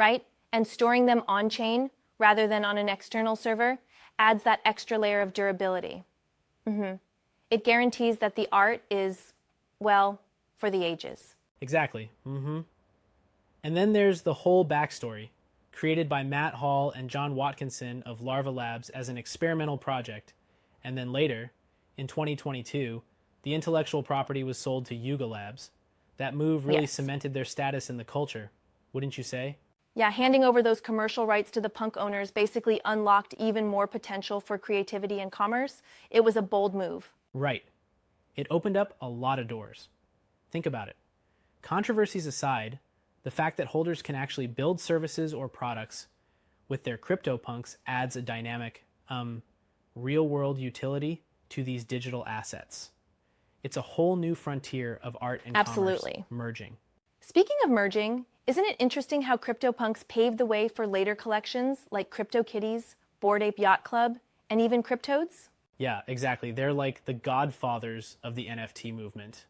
right? And storing them on-chain rather than on an external server adds that extra layer of durability. It guarantees that the art is, well, for the ages. Exactly. And then there's the whole backstory, created by Matt Hall and John Watkinson of Larva Labs as an experimental project. And then later, in 2022, the intellectual property was sold to Yuga Labs. That move really cemented their status in the culture, wouldn't you say? Yeah, handing over those commercial rights to the punk owners basically unlocked even more potential for creativity and commerce. It was a bold move. Right. It opened up a lot of doors. Think about it. Controversies aside, the fact that holders can actually build services or products with their Cryptopunks adds a dynamic, real-world utility to these digital assets. It's a whole new frontier of art and commerce merging. Speaking of merging, isn't it interesting how Cryptopunks paved the way for later collections like CryptoKitties, Bored Ape Yacht Club, and even Cryptodes? Yeah, exactly. They're like the godfathers of the NFT movement.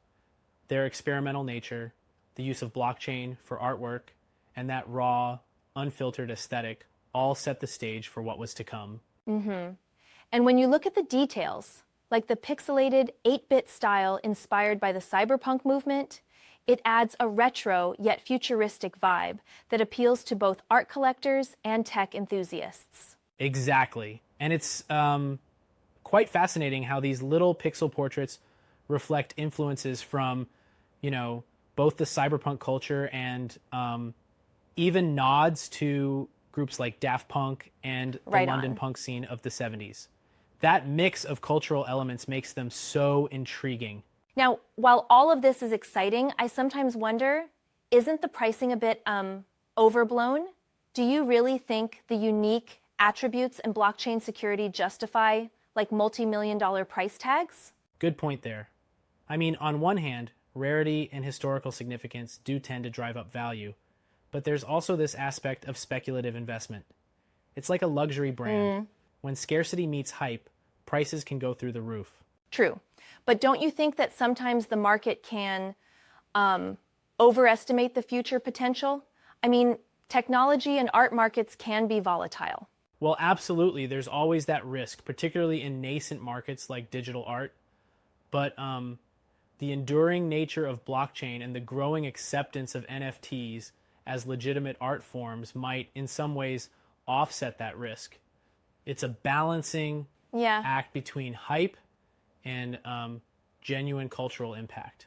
Their experimental nature, the use of blockchain for artwork, and that raw, unfiltered aesthetic all set the stage for what was to come. And when you look at the details, like the pixelated 8-bit style inspired by the cyberpunk movement, it adds a retro yet futuristic vibe that appeals to both art collectors and tech enthusiasts. Exactly. And it's quite fascinating how these little pixel portraits reflect influences from, both the cyberpunk culture and even nods to groups like Daft Punk and the London punk scene of the 70s. That mix of cultural elements makes them so intriguing. Now, while all of this is exciting, I sometimes wonder, isn't the pricing a bit overblown? Do you really think the unique attributes and blockchain security justify like multi-million-dollar price tags? Good point there. I mean, on one hand, rarity and historical significance do tend to drive up value, but there's also this aspect of speculative investment. It's like a luxury brand. When scarcity meets hype, prices can go through the roof. True. But don't you think that sometimes the market can overestimate the future potential? I mean, technology and art markets can be volatile. Well, absolutely. There's always that risk, particularly in nascent markets like digital art. But the enduring nature of blockchain and the growing acceptance of NFTs as legitimate art forms might, in some ways, offset that risk. It's a balancing act between hype and genuine cultural impact.